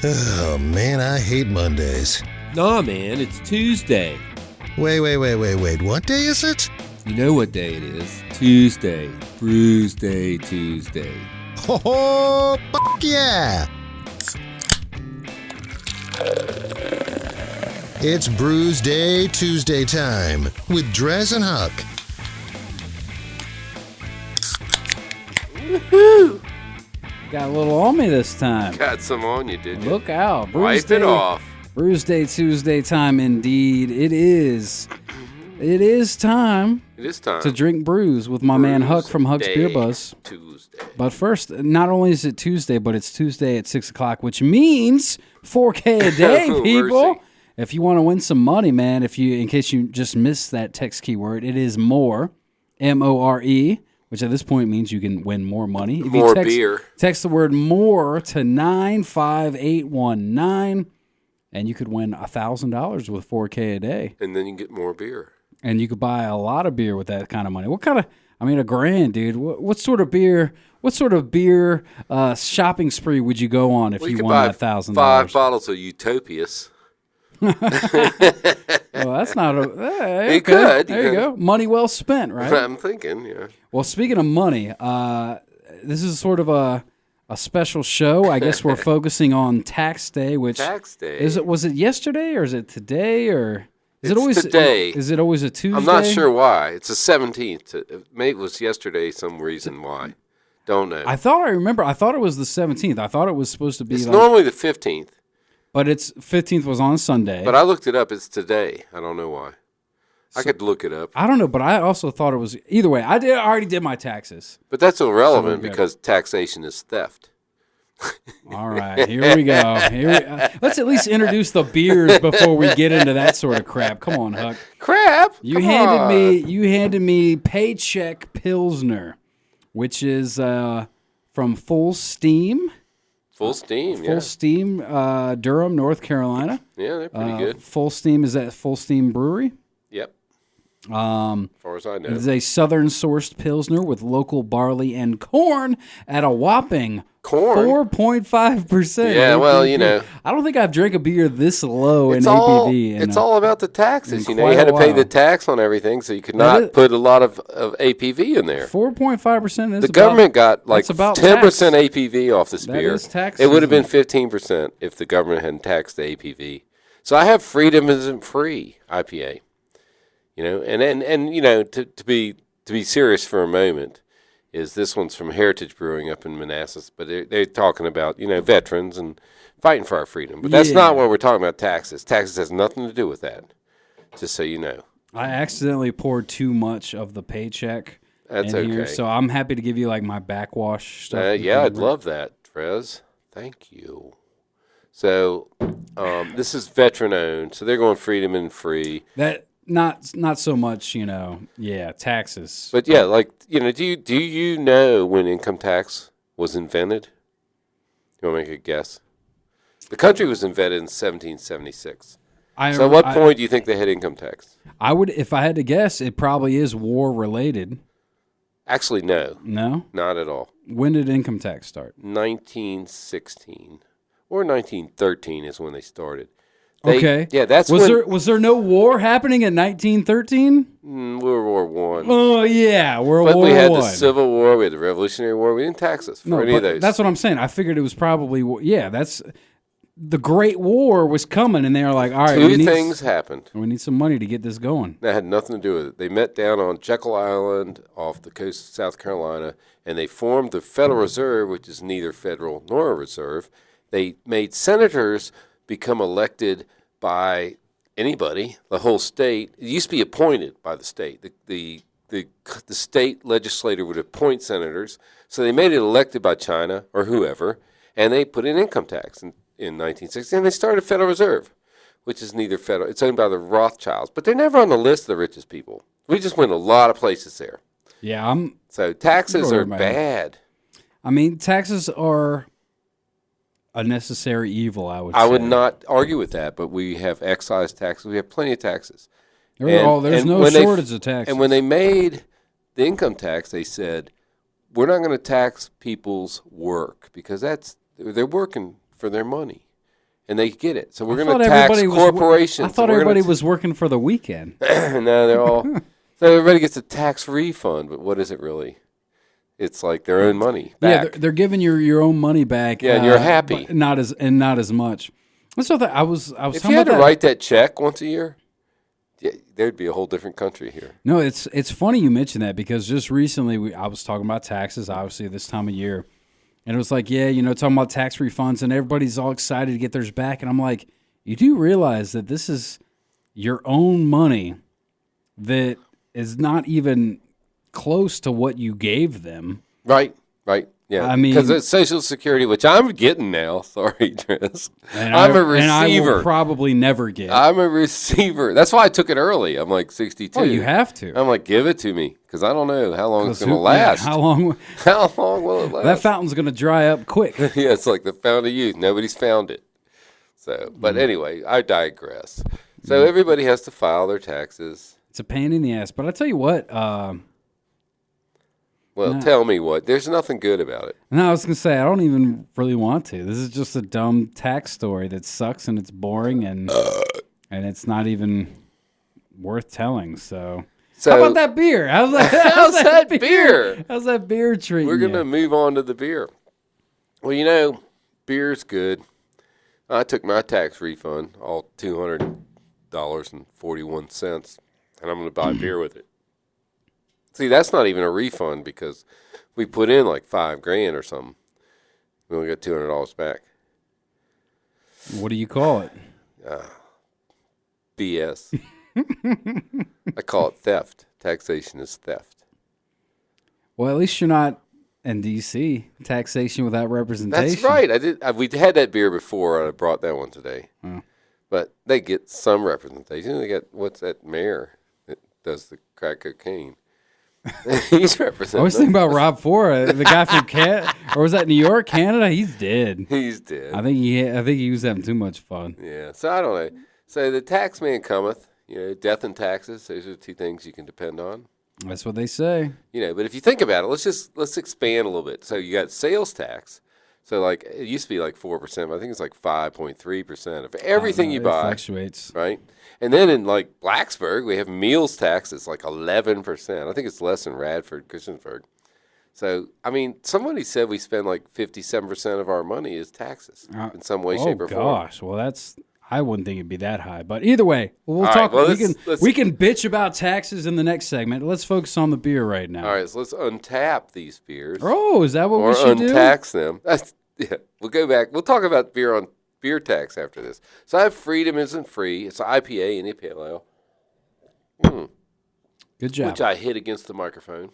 Oh, man, I hate Mondays. Nah, man, it's Tuesday. Wait. What day is it? You know what day it is. Tuesday. Brewsday Tuesday. Oh, fuck yeah! It's Brewsday Tuesday time with DreZ and Huck. Woohoo! Got a little on me this time. Got some on you, did you? Look out. Wipe it off. Brewsday Tuesday time indeed. It is time. It is time to drink brews with my man Huck from Huck's Beer Buzz. Tuesday. But first, not only is it Tuesday, but it's Tuesday at 6 o'clock, which means $4K a day, people. Mercy. If you want to win some money, man, in case you just missed that text keyword, it is MORE, M-O-R-E, which at this point means you can win more money. If more you beer. Text the word MORE to 95819, and you could win $1,000 with $4K a day. And then you get more beer. And you could buy a lot of beer with that kind of money. $1,000, dude. What sort of beer shopping spree would you go on if you won that $1,000? 5 bottles of Utopias. Well, that's not a... okay. You could. There you go. Money well spent, right? I'm thinking, yeah. Well, speaking of money, this is sort of a special show. I guess we're focusing on Tax Day, which... Tax Day? Was it yesterday, or is it today, or... It's today. Is it always a Tuesday? I'm not sure why. It's the 17th. Maybe it was yesterday, some reason why. Don't know. I thought it was the 17th. I thought it was supposed to be... It's normally the 15th. But 15th was on Sunday. But I looked it up. It's today. I don't know why. I could look it up. I don't know, but I also thought it was... Either way, I already did my taxes. But that's irrelevant because taxation is theft. All right, here we go. Let's at least introduce the beers before we get into that sort of crap. Come on, Huck. Crap? You handed me Paycheck Pilsner, which is from Full Steam. Full Steam, yeah. Full Steam, Durham, North Carolina. Yeah, they're pretty good. Full Steam is at Full Steam Brewery. Yep. As far as I know. It is a southern-sourced Pilsner with local barley and corn at a whopping 4.5%. Yeah, well, you know. I don't think I've drank a beer this low in ABV. It's all about the taxes. You know, you had to pay the tax on everything, so you could not put a lot of APV in there. 4.5% is the government got like 10% tax. APV off this beer. Is tax it would have been 15% if the government hadn't taxed the APV. So I have Freedom Isn't Free IPA. You know, and you know, to be serious for a moment, is this one's from Heritage Brewing up in Manassas, but they're talking about, you know, veterans and fighting for our freedom. But that's not what we're talking about. Taxes has nothing to do with that. Just so you know. I accidentally poured too much of the Paycheck. That's in here, okay. so I'm happy to give you like my backwash stuff. Yeah, I'd love that, DreZ. Thank you. So this is veteran owned, so they're going freedom and free. That. Not so much, you know, taxes. But yeah, like, you know, do you know when income tax was invented? You want to make a guess? The country was invented in 1776. So at what point do you think they had income tax? I would, if I had to guess, it probably is war related. Actually, no. No? Not at all. When did income tax start? 1916 or 1913 is when they started. Okay. Yeah, that's was there no war happening in 1913? World War I. Oh yeah, World War I. But we had the Civil War, we had the Revolutionary War. We didn't tax us for any of those. That's what I'm saying. I figured it was probably that's the Great War was coming, and they were like, all right, two things happened. We need some money to get this going. That had nothing to do with it. They met down on Jekyll Island off the coast of South Carolina, and they formed the Federal Reserve, which is neither federal nor a reserve. They made senators become elected by anybody, the whole state. It used to be appointed by the state. The state legislature would appoint senators, so they made it elected by China or whoever, and they put in income tax in 1960, and they started a Federal Reserve, which is neither federal. It's owned by the Rothschilds, but they're never on the list of the richest people. We just went a lot of places there. Yeah, so taxes are bad. I mean, taxes are a necessary evil, I would say. I would not argue with that, but we have excise taxes. We have plenty of taxes. There's no shortage of taxes. And when they made the income tax, they said, we're not going to tax people's work because they're working for their money. and they get it. So we're I going thought to tax everybody corporations. I thought everybody was working for the weekend. No, they're all. So everybody gets a tax refund, but what is it really? It's like their own money back. Yeah, they're giving your own money back. Yeah, and you're happy. But not as much. So I was if talking you had about to write that check once a year, yeah, there'd be a whole different country here. No, it's funny you mention that because just recently I was talking about taxes, obviously this time of year, and it was like, yeah, talking about tax refunds, and everybody's all excited to get theirs back, and I'm like, you do realize that this is your own money that is not even close to what you gave them. Right. Yeah, I mean, because it's Social Security, which I'm getting now. Sorry, DreZ. And I'm a receiver. And I will probably never get. I'm a receiver. That's why I took it early. I'm like 62. Oh, you have to. I'm like, give it to me, because I don't know how long it's going to last. Yeah, how long will it last? That fountain's going to dry up quick. Yeah, it's like the fountain of youth. Nobody's found it. So, but anyway, I digress. So everybody has to file their taxes. It's a pain in the ass. But I tell you what. Well, tell me what. There's nothing good about it. No, I was going to say, I don't even really want to. This is just a dumb tax story that sucks and it's boring and it's not even worth telling. So how about that beer? How's that beer? How's that beer treating We're going to move on to the beer. Well, beer's good. I took my tax refund, all $200.41, and I'm going to buy beer with it. See, that's not even a refund because we put in like $5,000 or something. We only got $200 back. What do you call it? BS. I call it theft. Taxation is theft. Well, at least you're not in D.C. Taxation without representation. That's right. We had that beer before. I brought that one today. But they get some representation. They got, what's that mayor that does the crack cocaine? He's represented. I was thinking about Rob Fora, the guy from or was that New York, Canada? He's dead. He's dead. I think he was having too much fun. Yeah. So I don't know. So the tax man cometh. Death and taxes. Those are the two things you can depend on. That's what they say. But if you think about it, let's expand a little bit. So you got sales tax. So like it used to be like 4%, but I think it's like 5.3% of everything you buy. It fluctuates, right? And then in like Blacksburg, we have meals tax. It's like 11%. I think it's less than Radford, Christiansburg. So I mean, somebody said we spend like 57% of our money is taxes in some way, shape, or form. Oh gosh, well I wouldn't think it'd be that high, but either way, we'll talk. Right, we can bitch about taxes in the next segment. Let's focus on the beer right now. All right, so let's untap these beers. Oh, is that what we should do? Or untax them. We'll go back. We'll talk about beer on beer tax after this. So I have Freedom Isn't Free. It's an IPA, India Pale Ale. Good job. Which I hit against the microphone.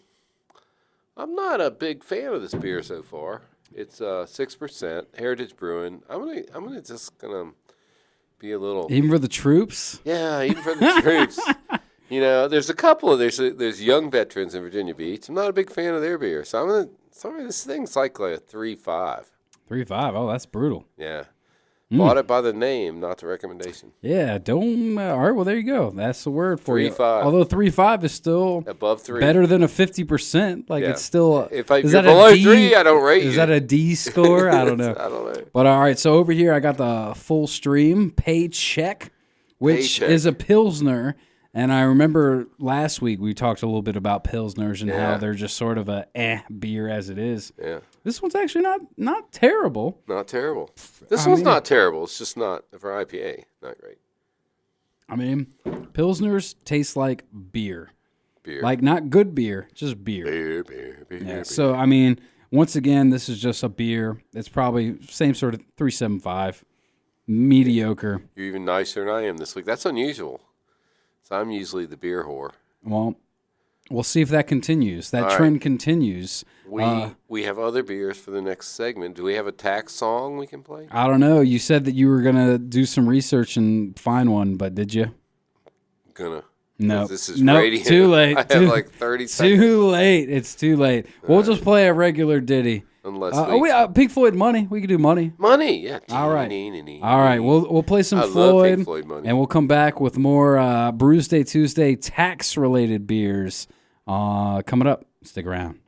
I'm not a big fan of this beer so far. It's 6%, Heritage Brewing. I'm gonna be a little, even for the troops. Yeah, even for the troops. There's a couple of there's young veterans in Virginia Beach. I'm not a big fan of their beer, so this thing's like a 3.5. 3.5. Oh, that's brutal. Yeah. Bought it by the name, not the recommendation. Yeah, don't. All right, well, there you go. That's the word for 3.5. you. Although 3.5 is still above 3, better than a 50%. Like it's still. If you're below 3, I don't rate you. Is that a D score? I don't know. I don't know. But all right, so over here I got the Full Stream Paycheck, which is a Pilsner. And I remember last week we talked a little bit about Pilsners and how they're just sort of a beer as it is. Yeah. This one's actually not terrible. Not terrible. This one's not terrible. It's just not, for IPA, not great. I mean, Pilsners taste like beer. Beer. Like not good beer, just beer. Beer. Yeah, so, I mean, once again, this is just a beer. It's probably same sort of 3.75. Mediocre. You're even nicer than I am this week. That's unusual. So I'm usually the beer whore. Well, we'll see if that continues. That trend continues. We have other beers for the next segment. Do we have a tax song we can play? I don't know. You said that you were going to do some research and find one, but did you? No. This is radio. Too late. I have like 30 seconds. Too late. It's too late. We'll just play a regular ditty. Unless Pink Floyd Money. We could do Money. Money, yeah. All right. All right. We'll play some I Floyd. love Pink Floyd Money. And we'll come back with more Brewsday Tuesday tax-related beers coming up. Stick around.